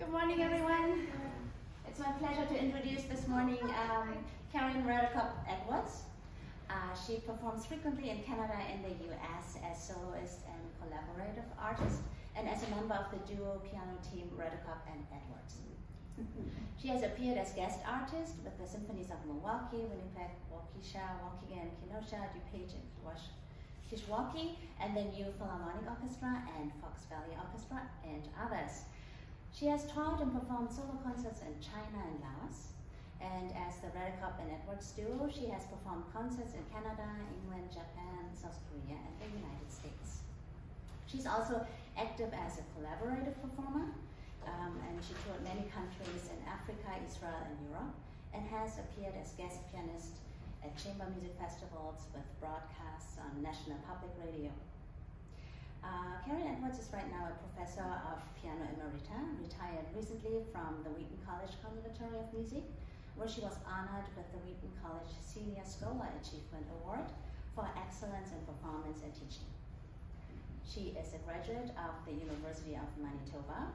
Good morning, everyone. It's my pleasure to introduce this morning Karin Edwards. She performs frequently in Canada and the US as soloist and collaborative artist, and as a member of the duo piano team Redekopp and Edwards. She has appeared as guest artist with the symphonies of Milwaukee, Winnipeg, Waukesha, Waukegan, Kenosha, DuPage, and Kishwaukee, and the New Philharmonic Orchestra and Fox Valley Orchestra, and others. She has taught and performed solo concerts in China and Laos, and as the Redekopp and Edwards duo, she has performed concerts in Canada, England, Japan, South Korea, and the United States. She's also active as a collaborative performer, and she toured many countries in Africa, Israel, and Europe, and has appeared as guest pianist at chamber music festivals with broadcasts on National Public Radio. Karin Edwards is right now a professor of piano emerita, retired recently from the Wheaton College Conservatory of Music, where she was honored with the Wheaton College Senior Scholar Achievement Award for excellence in performance and teaching. She is a graduate of the University of Manitoba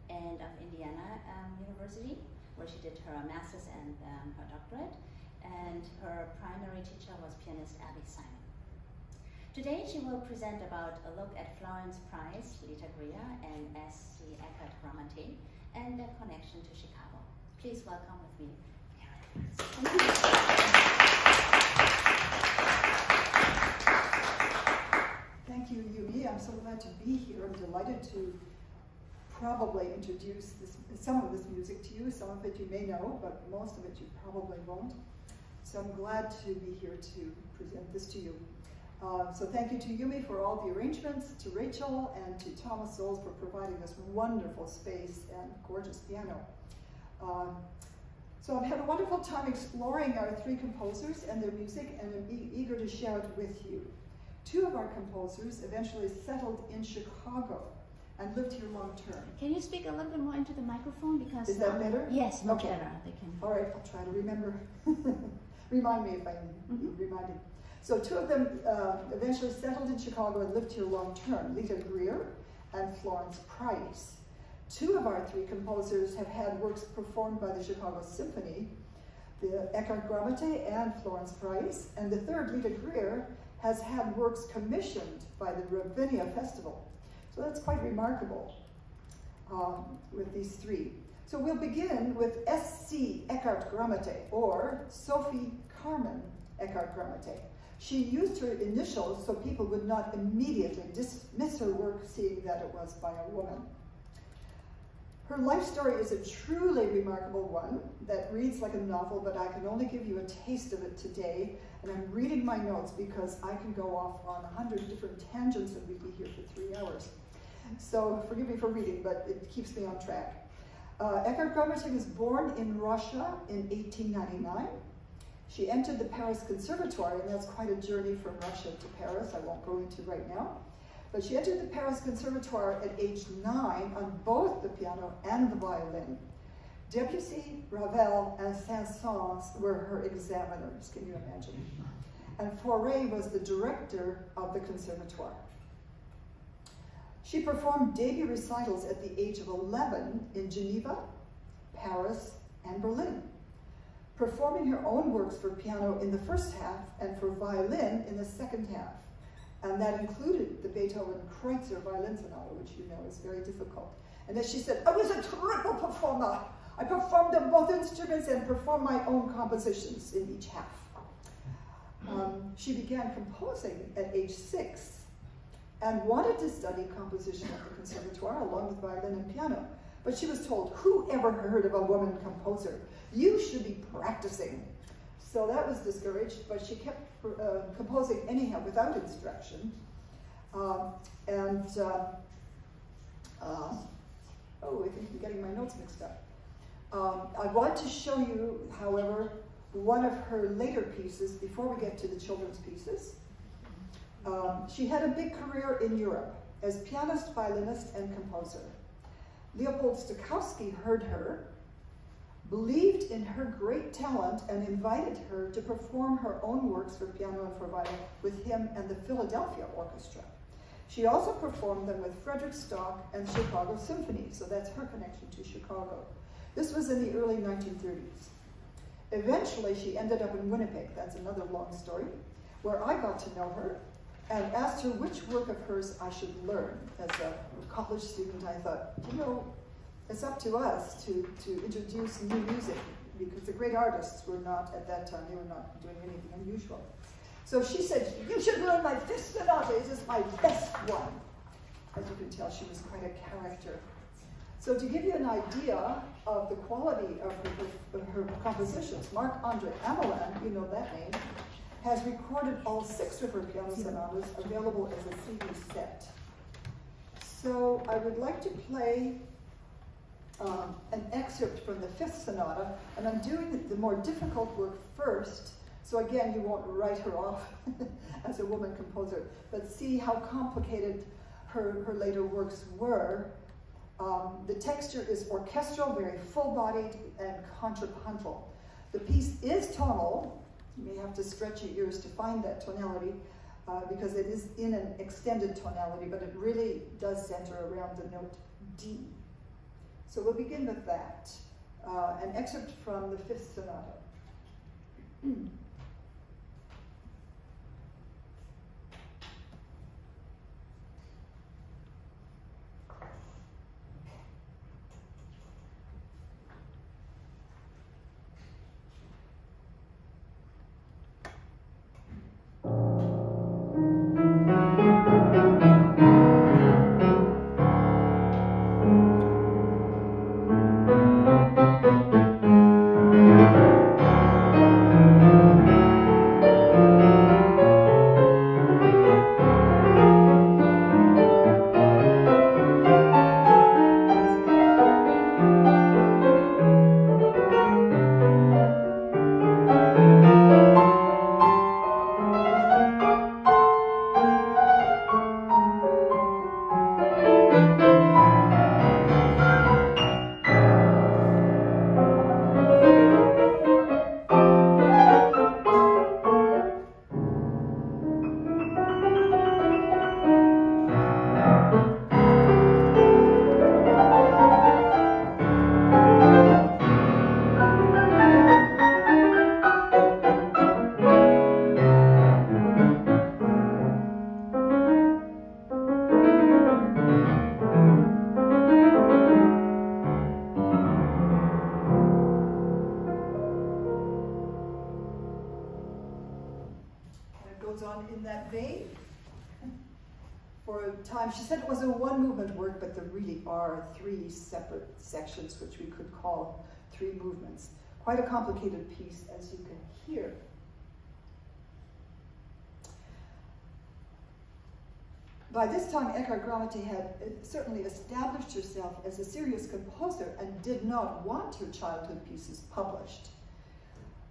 and of Indiana University, where she did her master's and her doctorate, and her primary teacher was pianist Abby Simon. Today she will present about a look at Florence Price, Lita Grier, and S.C. Eckhardt-Gramatté, and their connection to Chicago. Please welcome with me, Karin Edwards. Thank you, Yumi. I'm so glad to be here. I'm delighted to probably introduce some of this music to you. Some of it you may know, but most of it you probably won't. So I'm glad to be here to present this to you. So thank you to Yumi for all the arrangements, to Rachel, and to Thomas Souls for providing this wonderful space and gorgeous piano. So I've had a wonderful time exploring our three composers and their music, and I'm eager to share it with you. Two of our composers eventually settled in Chicago and lived here long term. Can you speak a little bit more into the microphone? Because is that better? Yes, much better. They can. All right, I'll try to remember. Remind me if I'm reminded. So two of them eventually settled in Chicago and lived here long term, Lita Grier and Florence Price. Two of our three composers have had works performed by the Chicago Symphony, the Eckhardt-Gramatté and Florence Price, and the third, Lita Grier, has had works commissioned by the Ravinia Festival. So that's quite remarkable with these three. So we'll begin with S.C. Eckhardt-Gramatté, or Sophie Carmen Eckhardt-Gramatté. She used her initials so people would not immediately dismiss her work, seeing that it was by a woman. Her life story is a truly remarkable one that reads like a novel, but I can only give you a taste of it today, and I'm reading my notes because I can go off on 100 different tangents and we'd be here for 3 hours. So forgive me for reading, but it keeps me on track. Eckhardt-Gramatté was born in Russia in 1899. She entered the Paris Conservatoire, and that's quite a journey from Russia to Paris, I won't go into right now. But she entered the Paris Conservatoire at age 9 on both the piano and the violin. Debussy, Ravel, and Saint-Saëns were her examiners, can you imagine? And Fauré was the director of the Conservatoire. She performed debut recitals at the age of 11 in Geneva, Paris, and Berlin, performing her own works for piano in the first half and for violin in the second half. And that included the Beethoven Kreutzer violin sonata, which you know is very difficult. And as she said, I was a triple performer. I performed on both instruments and performed my own compositions in each half. She began composing at age 6 and wanted to study composition at the Conservatoire along with violin and piano. But she was told, who ever heard of a woman composer? You should be practicing. So that was discouraged, but she kept composing anyhow without instruction. Oh, I think I'm getting my notes mixed up. I want to show you, however, one of her later pieces before we get to the children's pieces. She had a big career in Europe as pianist, violinist, and composer. Leopold Stokowski heard her, believed in her great talent, and invited her to perform her own works for piano and for violin with him and the Philadelphia Orchestra. She also performed them with Frederick Stock and Chicago Symphony, so that's her connection to Chicago. This was in the early 1930s. Eventually, she ended up in Winnipeg, that's another long story, where I got to know her and asked her which work of hers I should learn. As a college student, I thought, you know, it's up to us to introduce new music, because the great artists were not, at that time, they were not doing anything unusual. So she said, you should learn my Fifth Sonata, it is my best one. As you can tell, she was quite a character. So to give you an idea of the quality of her compositions, Marc-André Amelin, you know that name, has recorded all 6 of her piano sonatas available as a CD set. So I would like to play an excerpt from the Fifth Sonata, and I'm doing the more difficult work first, so again, you won't write her off as a woman composer, but see how complicated her later works were. The texture is orchestral, very full-bodied, and contrapuntal. The piece is tonal. You may have to stretch your ears to find that tonality, because it is in an extended tonality, but it really does center around the note D. So we'll begin with that. An excerpt from the Fifth Sonata. She said it was a one-movement work, but there really are 3 separate sections, which we could call 3 movements. Quite a complicated piece, as you can hear. By this time, Eckhardt-Gramatté had certainly established herself as a serious composer and did not want her childhood pieces published.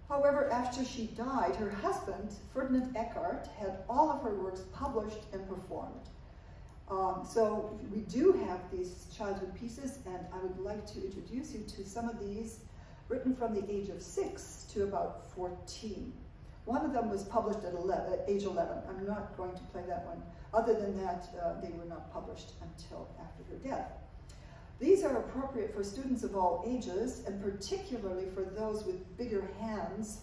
However, after she died, her husband, Ferdinand Eckhardt, had all of her works published and performed. So we do have these childhood pieces, and I would like to introduce you to some of these written from the age of 6 to about 14. One of them was published at age 11. I'm not going to play that one. Other than that, they were not published until after her death. These are appropriate for students of all ages, and particularly for those with bigger hands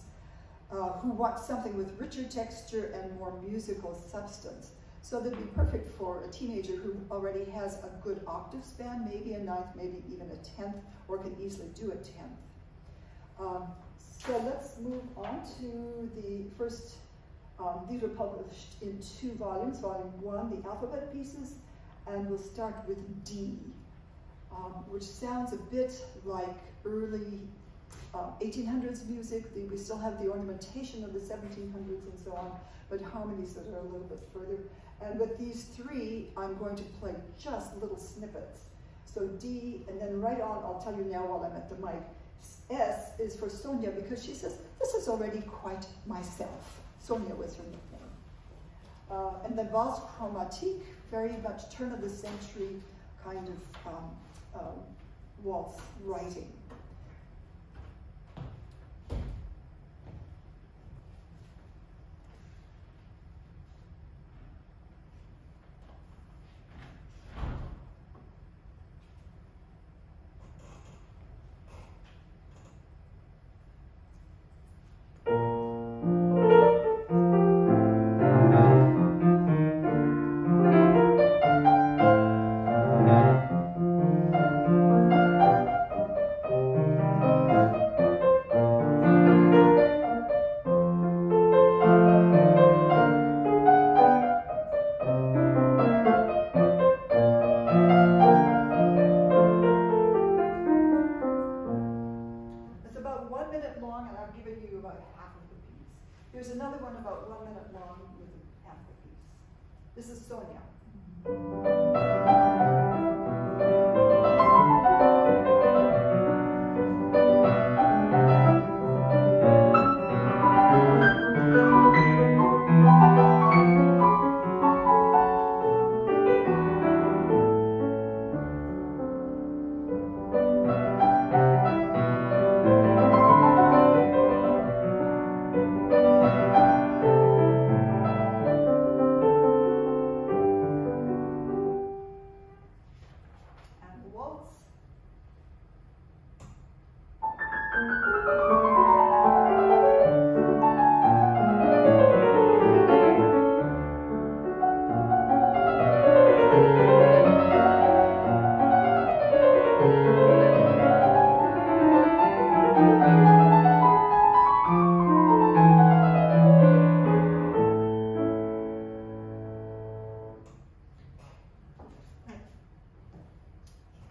who want something with richer texture and more musical substance. So they'd be perfect for a teenager who already has a good octave span, maybe a 9th, maybe even a 10th, or can easily do a 10th. So let's move on to the first. These were published in 2 volumes. Volume 1, the alphabet pieces, and we'll start with D, which sounds a bit like early 1800s music. We still have the ornamentation of the 1700s and so on, but harmonies that are a little bit further. And with these 3, I'm going to play just little snippets. So D, and then right on, I'll tell you now while I'm at the mic, S is for Sonia, because she says, this is already quite myself. Sonia was her nickname. And then Valse Chromatique, very much turn of the century kind of waltz writing.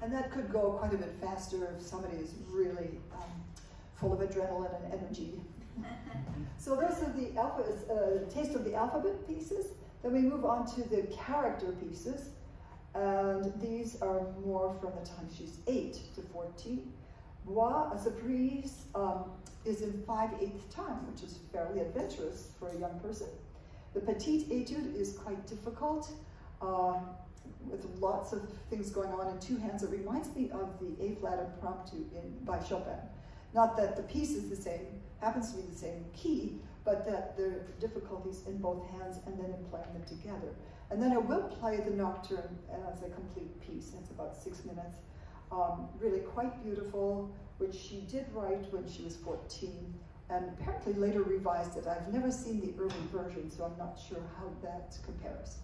And that could go quite a bit faster if somebody is really full of adrenaline and energy. So those are the taste of the alphabet pieces. Then we move on to the character pieces. And these are more from the time she's 8 to 14. Bois, a surprise, is in 5/8 time, which is fairly adventurous for a young person. The petite etude is quite difficult, with lots of things going on in two hands. It reminds me of the A-flat impromptu by Chopin. Not that the piece is the same, happens to be the same key, but that there are difficulties in both hands and then in playing them together. And then I will play the Nocturne as a complete piece. It's about 6 minutes. Really quite beautiful, which she did write when she was 14, and apparently later revised it. I've never seen the early version, so I'm not sure how that compares.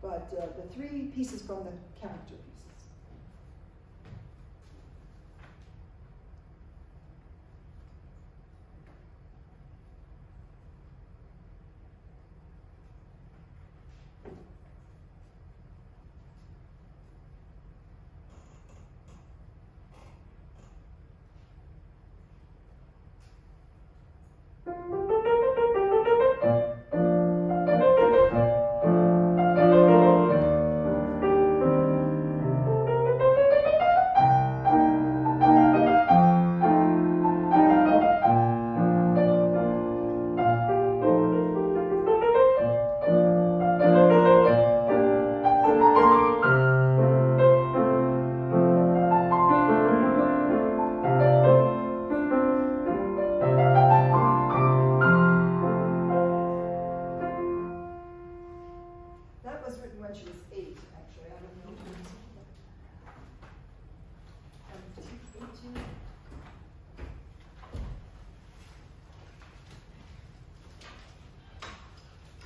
But the 3 pieces from the character pieces.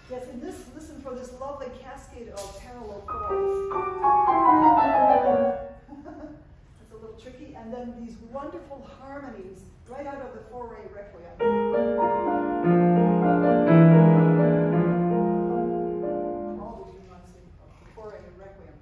Yes, and listen for this lovely cascade of parallel chords. It's a little tricky, and then these wonderful harmonies right out of the Fauré Requiem. Always reminds me of the Fauré Requiem.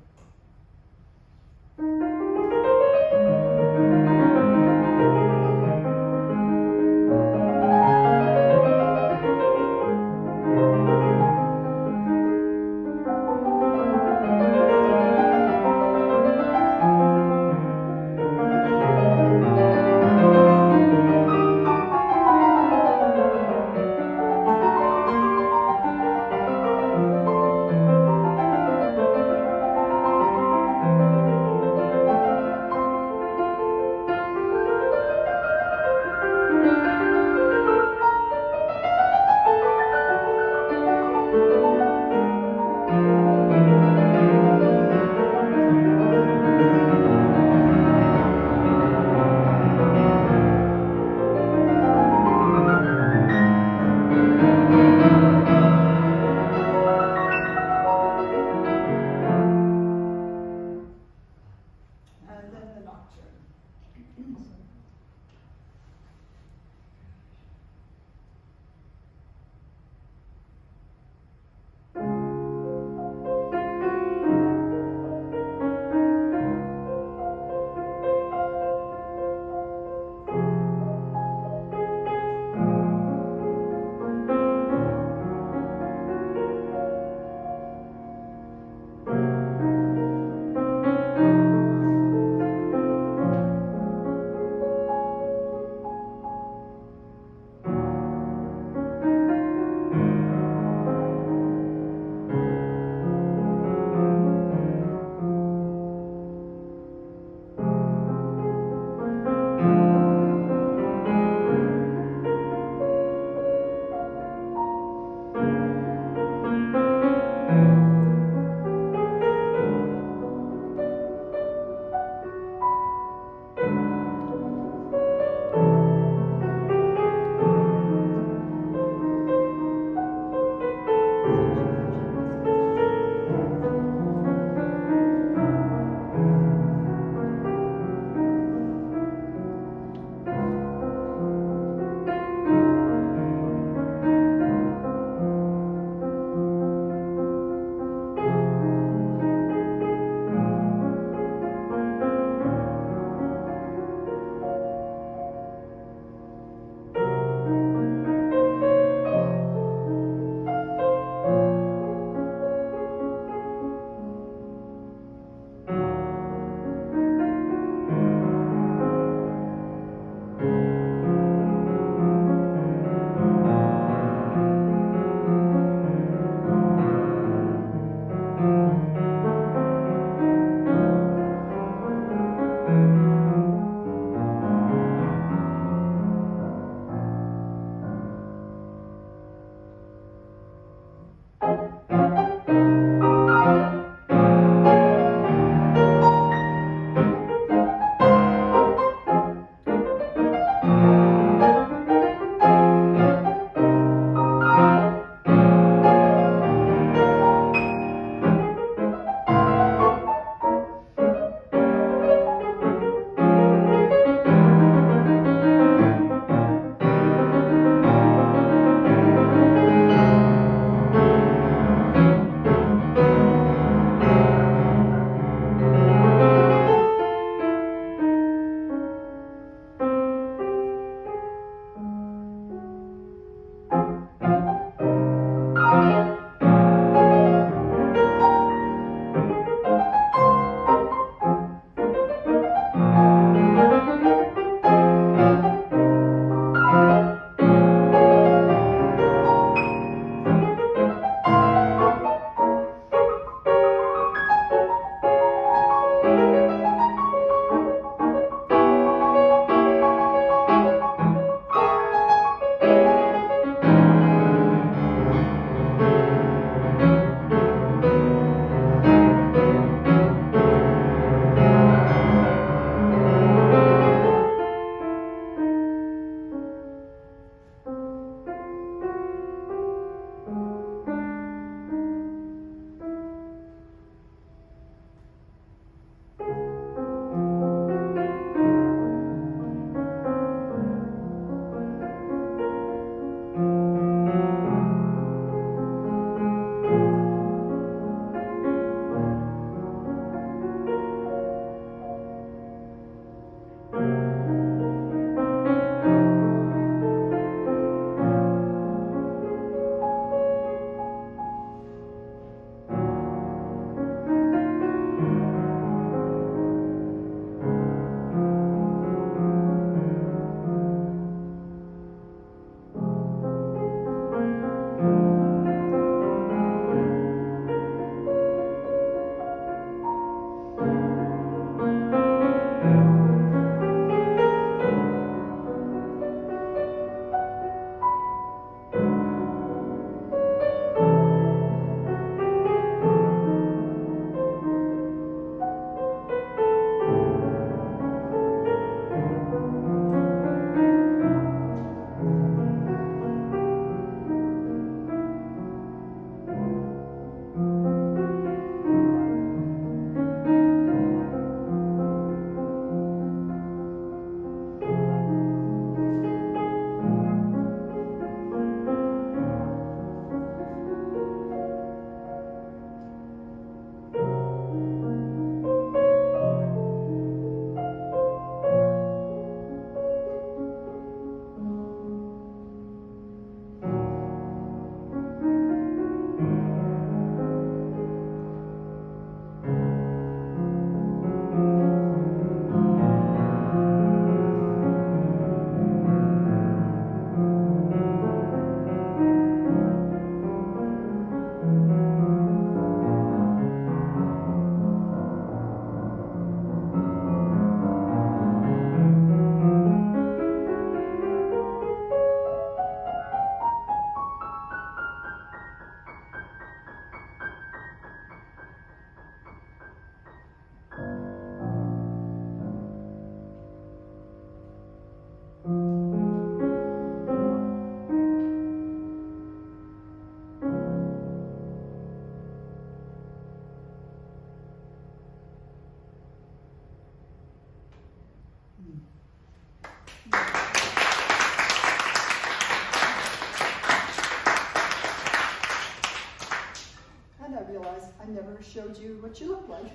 And I realized I never showed you what you look like.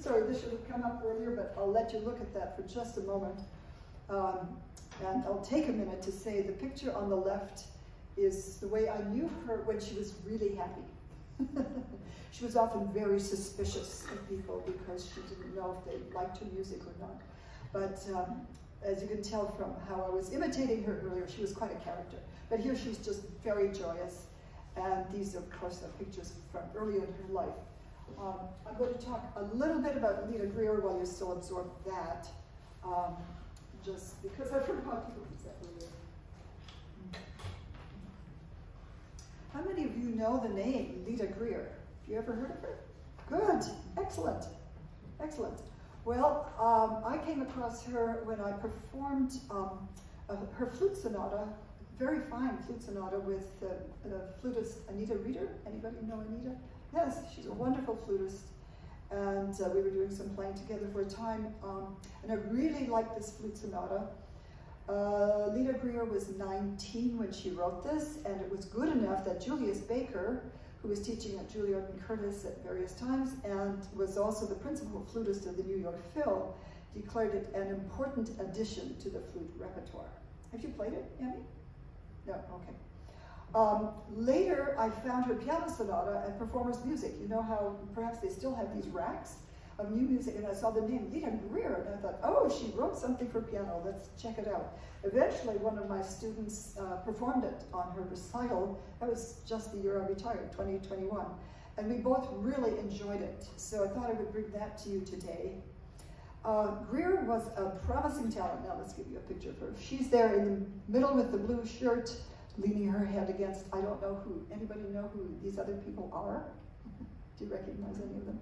Sorry, this should have come up earlier, but I'll let you look at that for just a moment. And I'll take a minute to say the picture on the left is the way I knew her when she was really happy. She was often very suspicious of people because she didn't know if they liked her music or not. But as you can tell from how I was imitating her earlier, she was quite a character. But here she's just very joyous. And these, of course, are pictures from earlier in her life. I'm going to talk a little bit about Lita Grier while you still absorb that. Just because I forgot to use that earlier. How many of you know the name Lita Grier? Have you ever heard of her? Good, excellent, excellent. Well, I came across her when I performed her flute sonata, very fine flute sonata with flutist Anita Reeder. Anybody know Anita? Yes, she's a wonderful flutist. And we were doing some playing together for a time, and I really liked this flute sonata. Lita Grier was 19 when she wrote this, and it was good enough that Julius Baker, who was teaching at Juilliard and Curtis at various times, and was also the principal flutist of the New York Phil, declared it an important addition to the flute repertoire. Have you played it, Amy? No, okay. Later, I found her piano sonata at Performers Music. You know how perhaps they still have these racks of new music, and I saw the name Lita Grier, and I thought, oh, she wrote something for piano, let's check it out. Eventually, one of my students performed it on her recital. That was just the year I retired, 2021, and we both really enjoyed it, so I thought I would bring that to you today. Grier was a promising talent. Now let's give you a picture of her. She's there in the middle with the blue shirt, leaning her head against, I don't know who. Anybody know who these other people are? Do you recognize any of them?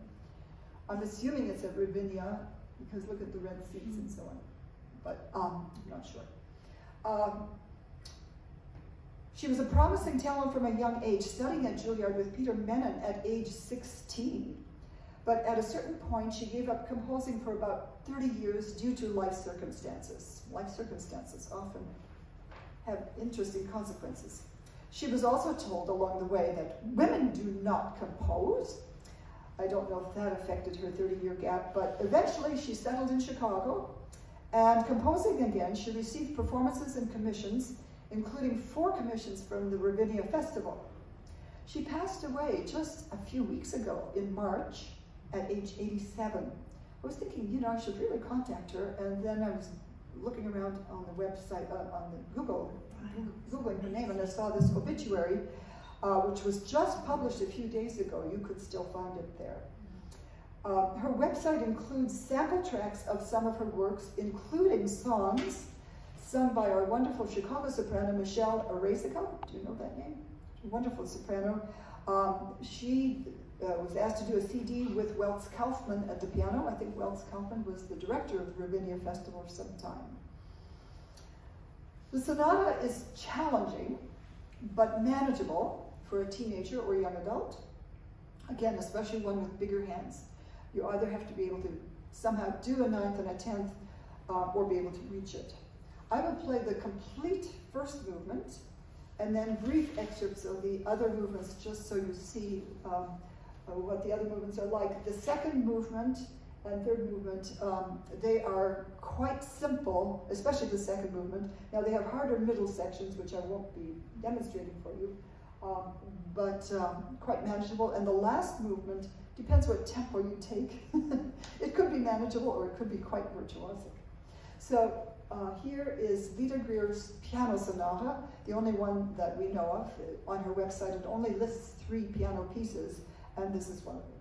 I'm assuming it's at Ravinia, because look at the red seats and so on. But I'm not sure. She was a promising talent from a young age, studying at Juilliard with Peter Menon at age 16. But at a certain point, she gave up composing for about 30 years due to life circumstances. Life circumstances often have interesting consequences. She was also told along the way that women do not compose. I don't know if that affected her 30-year gap, but eventually she settled in Chicago, and composing again, she received performances and commissions, including 4 commissions from the Ravinia Festival. She passed away just a few weeks ago in March at age 87. I was thinking, you know, I should really contact her, and then I was looking around on the website, on the Googling her name, and I saw this obituary, which was just published a few days ago. You could still find it there. Her website includes sample tracks of some of her works, including songs sung by our wonderful Chicago soprano, Michelle Redekopp. Do you know that name? Wonderful soprano. She was asked to do a CD with Welz Kaufman at the piano. I think Welz Kaufman was the director of the Ravinia Festival for some time. The sonata is challenging, but manageable for a teenager or young adult. Again, especially one with bigger hands. You either have to be able to somehow do a 9th and a 10th, or be able to reach it. I will play the complete first movement, and then brief excerpts of the other movements, just so you see what the other movements are like. The second movement and third movement, they are quite simple, especially the second movement. Now they have harder middle sections, which I won't be demonstrating for you, but quite manageable. And the last movement depends what tempo you take. It could be manageable or it could be quite virtuosic. So here is Lita Grier's piano sonata, the only one that we know of. On her website, it only lists 3 piano pieces, and this is one of them.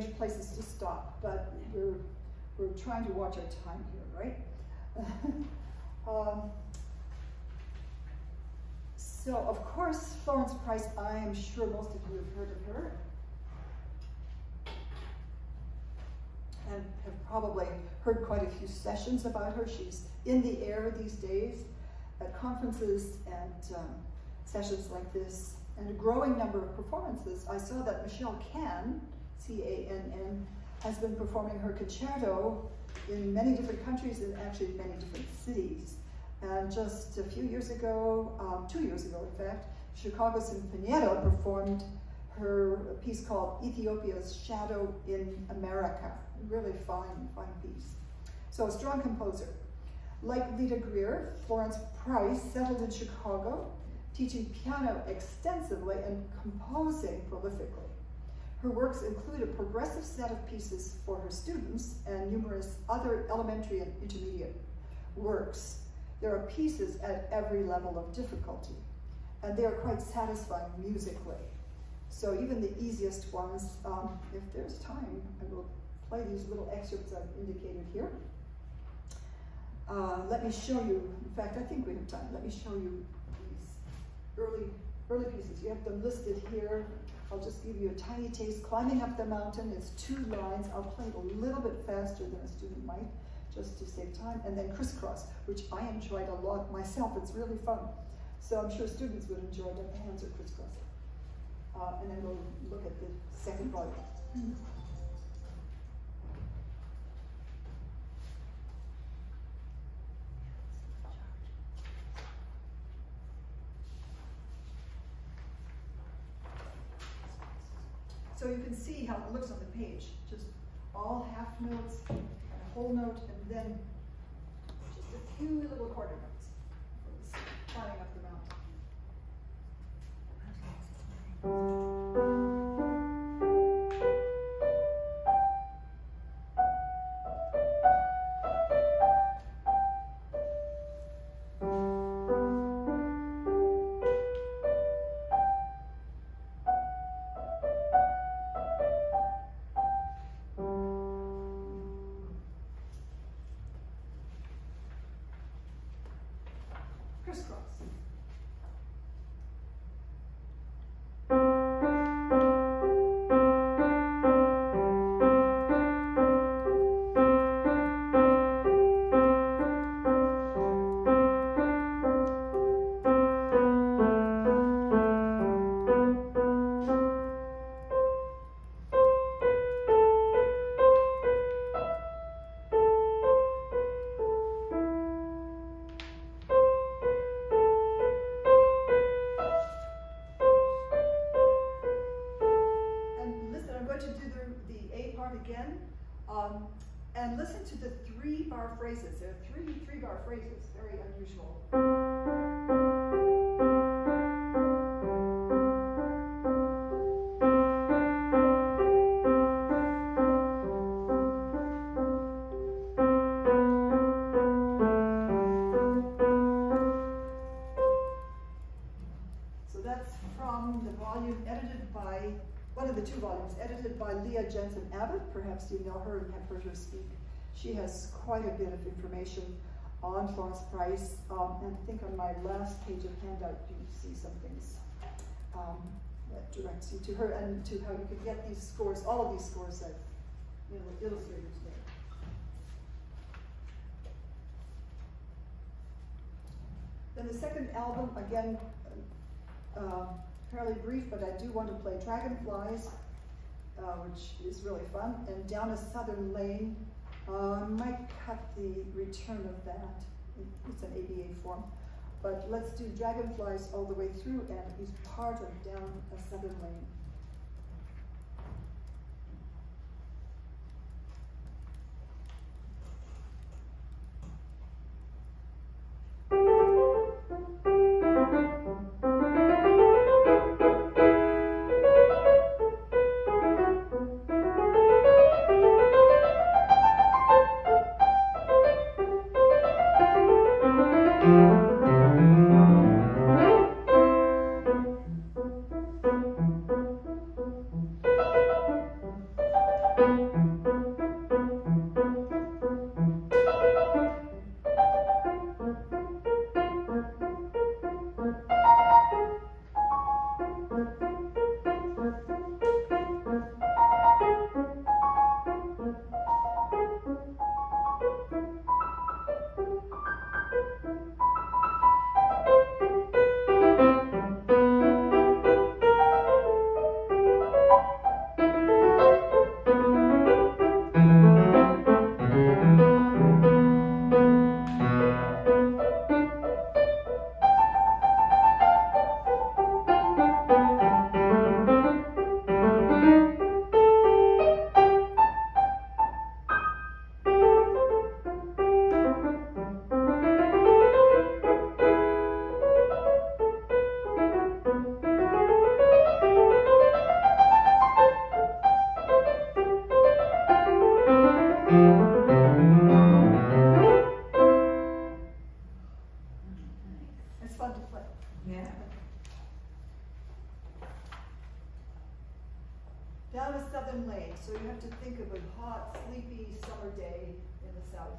strange places to stop, but we're trying to watch our time here, right? So, of course, Florence Price, I am sure most of you have heard of her and have probably heard quite a few sessions about her. She's in the air these days at conferences and sessions like this, and a growing number of performances. I saw that Michelle Cann, C-A-N-N, has been performing her concerto in many different countries and actually many different cities. And just a few years ago, 2 years ago in fact, Chicago Symphony Orchestra performed her piece called Ethiopia's Shadow in America. A really fine piece. So a strong composer. Like Lita Grier, Florence Price settled in Chicago, teaching piano extensively and composing prolifically. Her works include a progressive set of pieces for her students and numerous other elementary and intermediate works. There are pieces at every level of difficulty, and they are quite satisfying musically. So even the easiest ones, if there's time, I will play these little excerpts I've indicated here. Let me show you, in fact, I think we have time. Let me show you these early pieces. You have them listed here. I'll just give you a tiny taste. Climbing Up the Mountain, it's 2 lines. I'll play it a little bit faster than a student might, just to save time. And then Crisscross, which I enjoyed a lot myself. It's really fun. So I'm sure students would enjoy it if the hands are crisscrossing. And then we'll look at the second volume. So you can see how it looks on the page, just all half notes and a whole note, and then just a few little quarter notes for this climbing up the mountain. Crisscross. Again, and listen to the 3-bar phrases. There are 3-bar phrases, very unusual. So that's from the volume edited by one of the 2 volumes, edited by Leah Jensen Abbott. Perhaps you know her and have heard her speak. She has quite a bit of information on Florence Price. And I think on my last page of handout, you see some things that directs you to her and to how you can get these scores, all of these scores I've illustrated today. Then the second album, again, fairly brief, but I do want to play Dragonflies, which is really fun, and Down a Southern Lane. I might cut the return of that. It's an ABA form. But let's do Dragonflies all the way through, and he's part of Down a Southern Lane. to think of a hot, sleepy summer day in the south.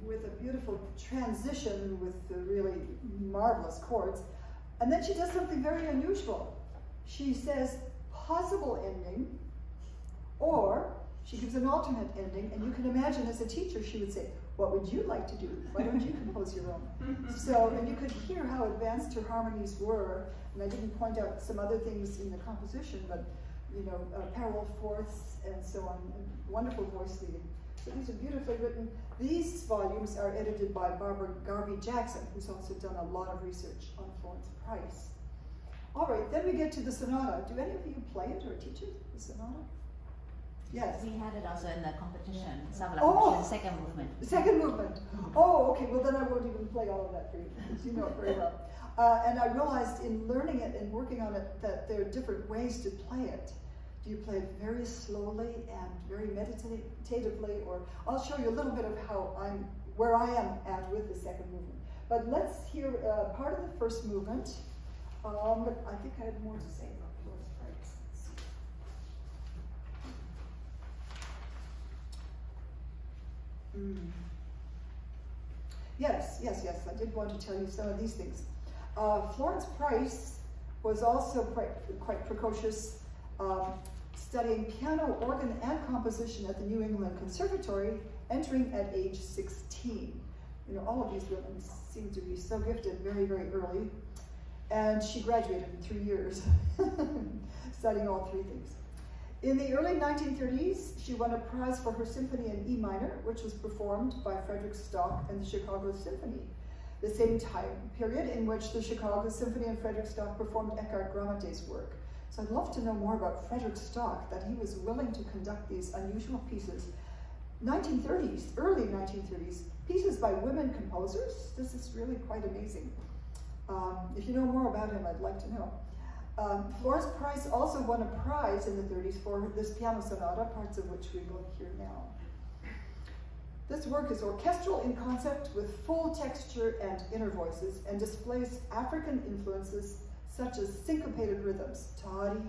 With a beautiful transition with the really marvelous chords. And then she does something very unusual. She says possible ending, or she gives an alternate ending, and you can imagine as a teacher she would say, what would you like to do? Why don't you compose your own? So, and you could hear how advanced her harmonies were, and I didn't point out some other things in the composition, but you know, parallel fourths and so on, and wonderful voice leading. So these are beautifully written. These volumes are edited by Barbara Garvey-Jackson, who's also done a lot of research on Florence Price. All right, then we get to the sonata. Do any of you play it or teach it, the sonata? Yes. We had it also in the competition, second movement. Second movement. Oh, okay, well then I won't even play all of that for you, because you know it very well. And I realized in learning it and working on it that there are different ways to play it. Do you play it very slowly and very meditatively, or I'll show you a little bit of where I am at with the second movement. But let's hear part of the first movement. But I think I have more to say about Florence Price. Yes, I did want to tell you some of these things. Florence Price was also quite precocious, studying piano, organ, and composition at the New England Conservatory, entering at age 16. You know, all of these women seem to be so gifted very, very early. And she graduated in 3 years, studying all three things. In the early 1930s, she won a prize for her symphony in E minor, which was performed by Frederick Stock and the Chicago Symphony, the same time period in which the Chicago Symphony and Frederick Stock performed Eckhardt-Gramatté's work. So I'd love to know more about Frederick Stock, that he was willing to conduct these unusual pieces. 1930s, early 1930s, pieces by women composers. This is really quite amazing. If you know more about him, I'd like to know. Florence Price also won a prize in the 30s for this piano sonata, parts of which we will hear now. This work is orchestral in concept with full texture and inner voices, and displays African influences such as syncopated rhythms, tari,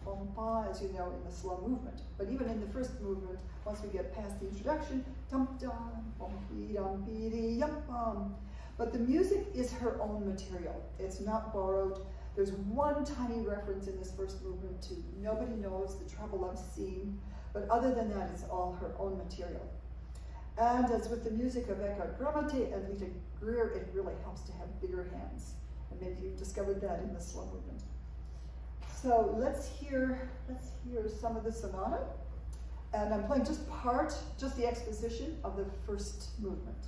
pompa, as you know, in the slow movement. But even in the first movement, once we get past the introduction, tum-dum, pom-pee-dum-pee-dee-yum-pum. But the music is her own material. It's not borrowed. There's one tiny reference in this first movement to Nobody Knows the Trouble I've Seen, but other than that, it's all her own material. And as with the music of Eckhardt-Gramatté and Lita Grier, it really helps to have bigger hands. And maybe you discovered that in the slow movement. So let's hear some of the sonata. And I'm playing just the exposition of the first movement.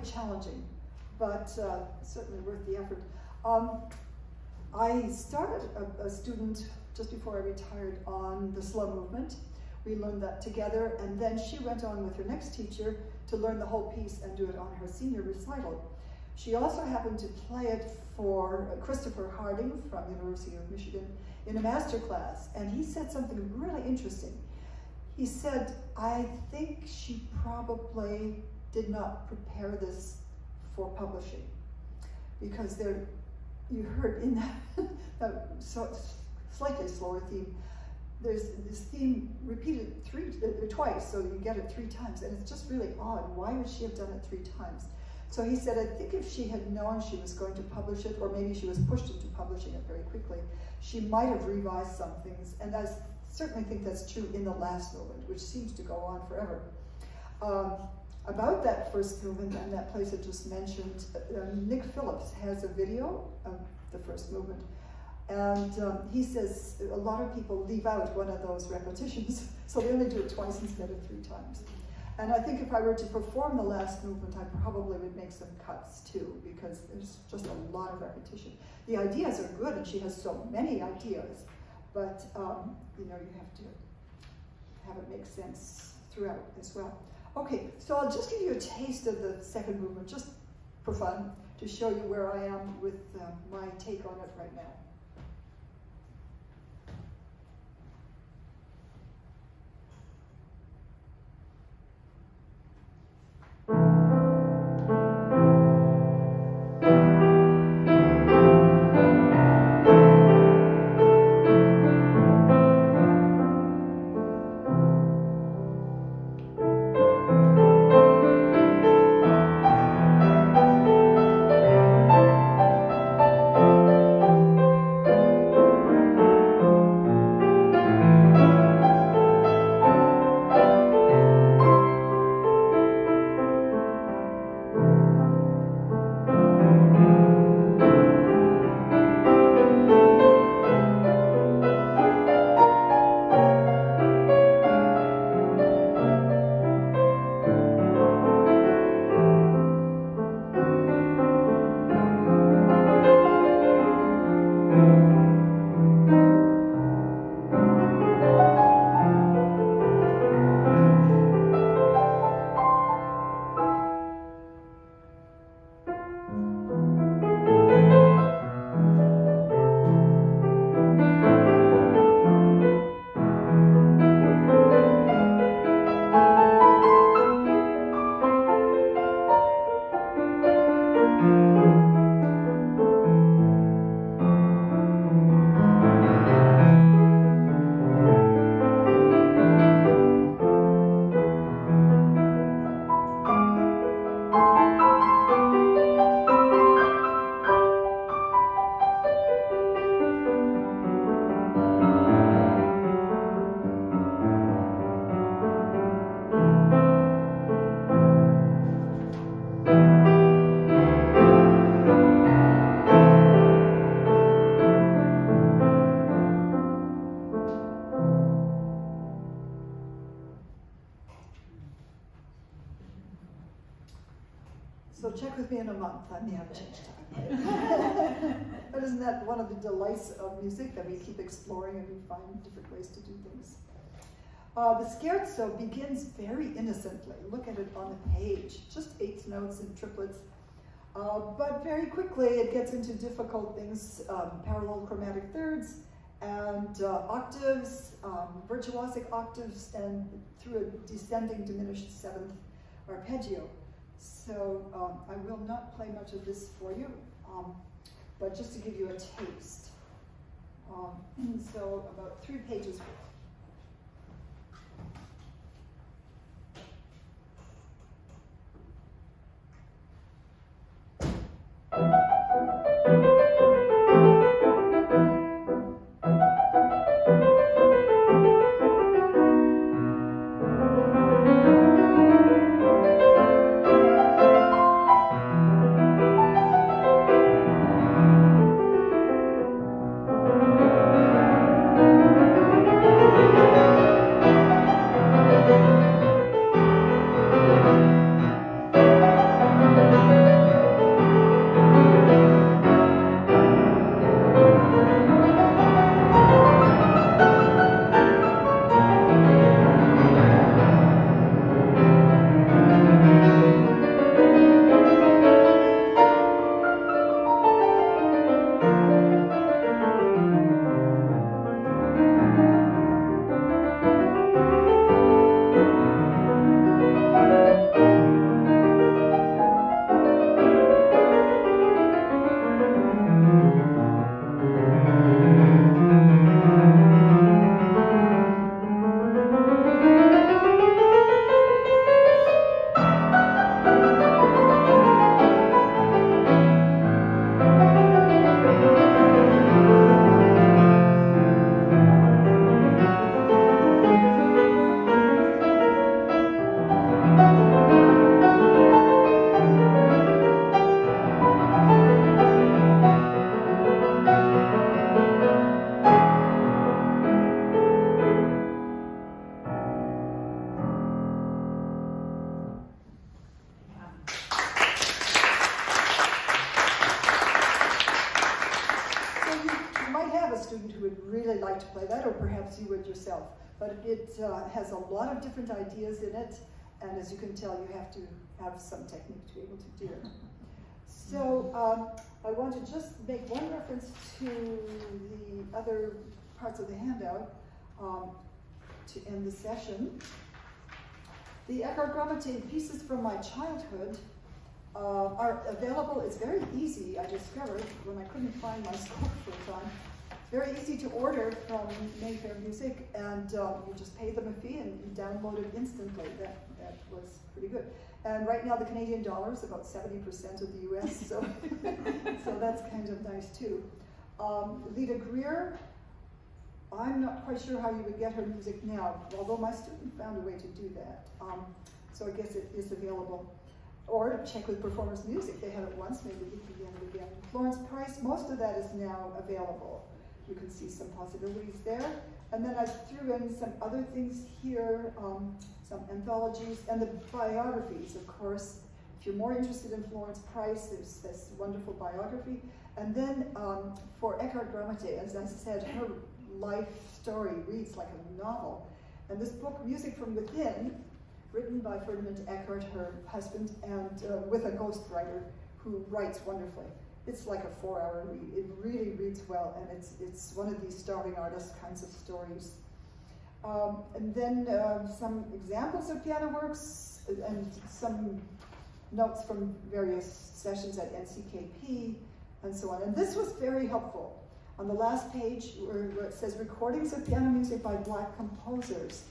quite challenging, but certainly worth the effort. I started a student just before I retired on the slow movement. We learned that together, and then she went on with her next teacher to learn the whole piece and do it on her senior recital. She also happened to play it for Christopher Harding from University of Michigan in a master class, and he said something really interesting. He said, I think she probably did not prepare this for publishing, because there, you heard in that slightly slower theme, there's this theme repeated twice, so you get it 3 times, and it's just really odd. Why would she have done it 3 times? So he said, I think if she had known she was going to publish it, or maybe she was pushed into publishing it very quickly, she might have revised some things, and I certainly think that's true in the last movement, which seems to go on forever. About that first movement and that place I just mentioned, Nick Phillips has a video of the first movement, and he says a lot of people leave out one of those repetitions, so they only do it twice instead of 3 times. And I think if I were to perform the last movement, I probably would make some cuts too, because there's just a lot of repetition. The ideas are good, and she has so many ideas, but you know, you have to have it make sense throughout as well. Okay, so I'll just give you a taste of the second movement, just for fun, to show you where I am with my take on it right now. So check with me in a month, I may have changed time. But isn't that one of the delights of music, that we keep exploring and we find different ways to do things? The scherzo begins very innocently. Look at it on the page, just 8 notes in triplets. But very quickly it gets into difficult things, parallel chromatic thirds, and octaves, virtuosic octaves, and through a descending diminished 7th arpeggio. So I will not play much of this for you, but just to give you a taste. So about 3 pages worth. student who would really like to play that, or perhaps you would yourself. But it has a lot of different ideas in it, and as you can tell, you have to have some technique to be able to do it. So I want to just make one reference to the other parts of the handout to end the session. The Eckhardt-Gramatté pieces from my childhood are available. It's very easy, I discovered, when I couldn't find my score for a time. Very easy to order from Mayfair Music, and you just pay them a fee and you download it instantly. That was pretty good. And right now the Canadian dollar is about 70% of the US, so, so that's kind of nice too. Lita Grier, I'm not quite sure how you would get her music now, although my student found a way to do that. So I guess it is available. Or check with Performers Music. They have it once, maybe you can get it again. Florence Price, most of that is now available. You can see some possibilities there. And then I threw in some other things here, some anthologies, and the biographies, of course. If you're more interested in Florence Price, there's this wonderful biography. And then for Eckhardt-Gramatté, as I said, her life story reads like a novel. And this book, Music from Within, written by Ferdinand Eckhardt, her husband, and with a ghostwriter who writes wonderfully. It's like a 4-hour read. It really reads well, and it's one of these starving artist kinds of stories. And then some examples of piano works and some notes from various sessions at NCKP and so on. And this was very helpful. On the last page where it says recordings of piano music by Black composers.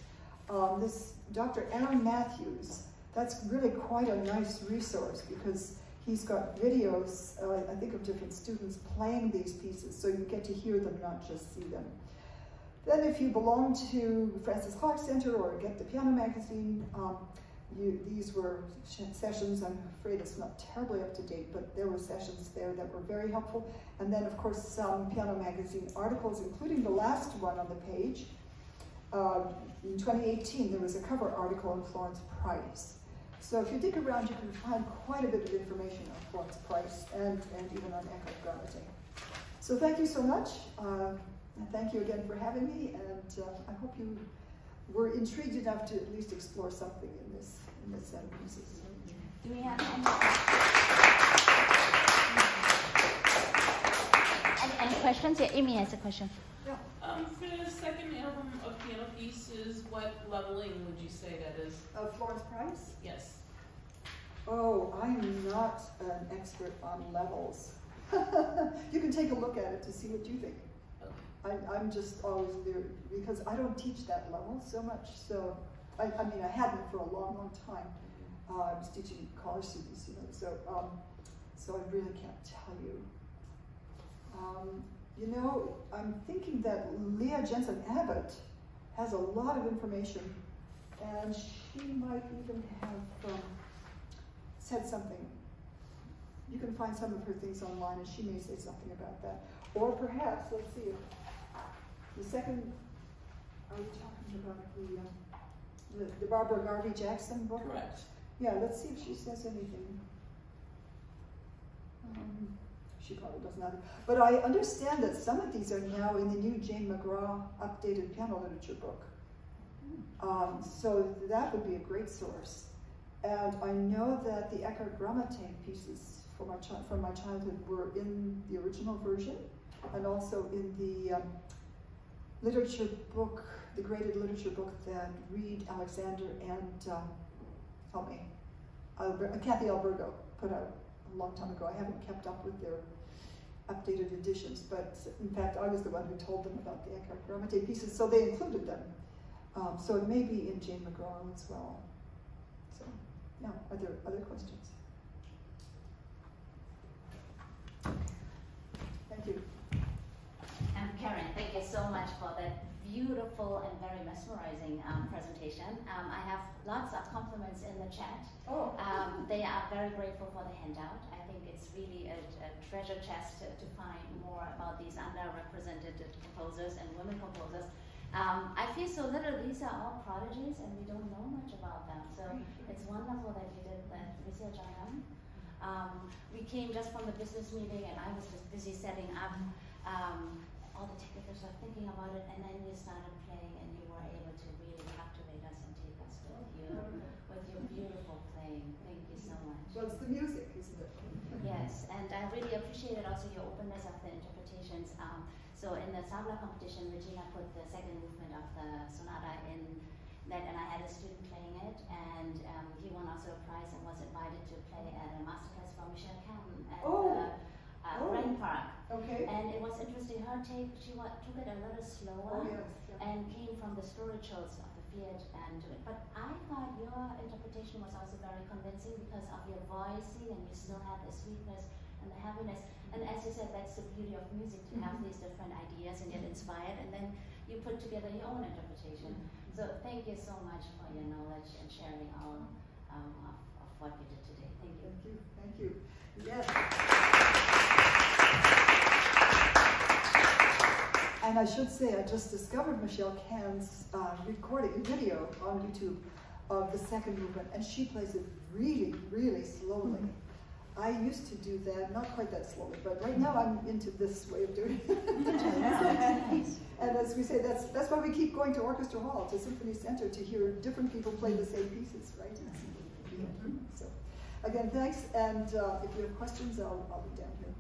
This Dr. Aaron Matthews, that's really quite a nice resource because he's got videos, I think, of different students playing these pieces, so you get to hear them, not just see them. Then if you belong to Francis Clark Center or Get the Piano magazine, these were sessions. I'm afraid it's not terribly up to date, but there were sessions there that were very helpful. And then, of course, some piano magazine articles, including the last one on the page. In 2018, there was a cover article on Florence Price. So if you dig around, you can find quite a bit of information on Florence Price and even on Eckhardt-Gramatté. So thank you so much. And thank you again for having me. And I hope you were intrigued enough to at least explore something in this set of pieces. Do we have any questions? Yeah, Amy has a question. Yeah. For the second album of piano pieces, what leveling would you say that is? Florence Price? Yes. Oh, I'm not an expert on levels. You can take a look at it to see what you think. Okay. I'm just always there because I don't teach that level so much. So, I mean, I hadn't for a long, long time. I was teaching college students, you know, so I really can't tell you. You know, I'm thinking that Leah Jensen Abbott has a lot of information, and she might even have said something. You can find some of her things online, and she may say something about that. Or perhaps, let's see, the second, are you talking about the Barbara Garvey Jackson book? Correct. Yeah, let's see if she says anything. She probably doesn't have it. But I understand that some of these are now in the new Jane McGraw updated piano literature book. So that would be a great source. And I know that the Eckhardt-Gramatté pieces from my childhood were in the original version and also in the literature book, the graded literature book that Reed, Alexander, and help me, Kathy Albergo put out a long time ago. I haven't kept up with their updated editions, but in fact, I was the one who told them about the Eckhardt-Gramatté pieces, so they included them. So it may be in Jane McGraw as well. So, yeah, are there other questions? Thank you. Karen, thank you so much for that beautiful and very mesmerizing presentation. I have lots of compliments in the chat. Oh. They are very grateful for the handout. I think it's really a treasure chest to find more about these underrepresented composers and women composers. I feel so little. These are all prodigies, and we don't know much about them. So it's wonderful that you did that research on them. We came just from the business meeting, and I was just busy setting up all the technical stuff, thinking about it, and then you started playing, and you were able to really captivate us and take us with your beautiful playing. Thank you so much. Well, it's the music, isn't it? Yes, and I really appreciated also your openness of the interpretations. So in the Sabla competition, Regina put the second movement of the sonata in that, and I had a student playing it, and he won also a prize and was invited to play at a masterclass for Michelle Canton at the Rain Park. Okay. And it was interesting, her take, she took it a little slower and came from the spirituals of the Fiat and do it. But I thought your interpretation was also very convincing because of your voicing, and you still have the sweetness and the happiness. And as you said, that's the beauty of music, to have these different ideas and get inspired, and then you put together your own interpretation. So thank you so much for your knowledge and sharing all of what you did today. Thank you. Thank you. Thank you. Yes. And I should say, I just discovered Michelle Cann's video on YouTube of the second movement, and she plays it really, really slowly. I used to do that, not quite that slowly, but right now I'm into this way of doing it. And as we say, that's why we keep going to Orchestra Hall, to Symphony Center, to hear different people play the same pieces, right? So, again, thanks, and if you have questions, I'll be down here.